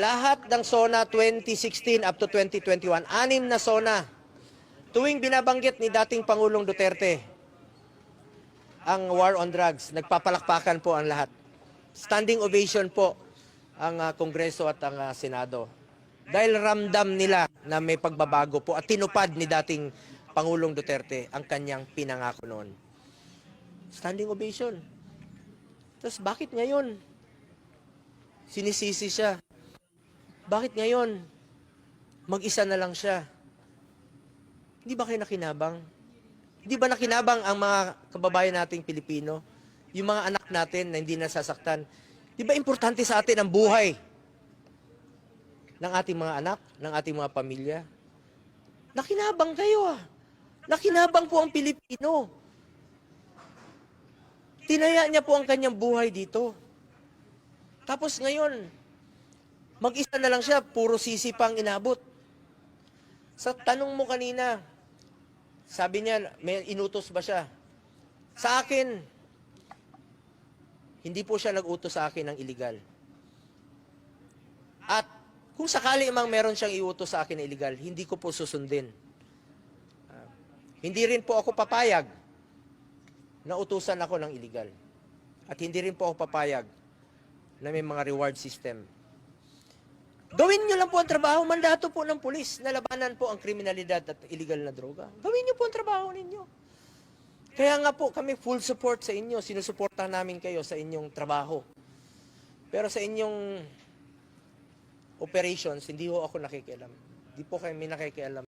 Lahat ng SONA 2016 up to 2021, 6 na SONA. Tuwing binabanggit ni dating Pangulong Duterte ang war on drugs, nagpapalakpakan po ang lahat. Standing ovation po ang Kongreso at ang Senado. Dahil ramdam nila na may pagbabago po at tinupad ni dating Pangulong Duterte ang kanyang pinangako noon. Standing ovation. Tapos bakit ngayon sinisisi siya? Bakit ngayon mag-isa na lang siya? Hindi ba kayo nakinabang? Hindi ba nakinabang ang mga kababayan nating Pilipino? Yung mga anak natin na hindi nasasaktan? Di ba importante sa atin ang buhay ng ating mga anak, ng ating mga pamilya? Nakinabang kayo ah. Nakinabang po ang Pilipino. Tinaya niya po ang kanyang buhay dito. Tapos ngayon, mag-isa na lang siya, puro sisi pang inabot. Sa tanong mo kanina, sabi niya, may inutos ba siya? Sa akin, hindi po siya nag-utos sa akin ng illegal. At kung sakali mang meron siyang iutos sa akin na illegal, hindi ko po susundin. Hindi rin po ako papayag na utusan ako ng illegal. At hindi rin po ako papayag na may mga reward system. Gawin nyo lang po ang trabaho, mandato po ng pulis na labanan po ang kriminalidad at illegal na droga. Gawin nyo po ang trabaho ninyo. Kaya nga po kami full support sa inyo, sinusuportahan namin kayo sa inyong trabaho. Pero sa inyong operations, hindi ho ako nakikialam. Hindi po kami nakikialam.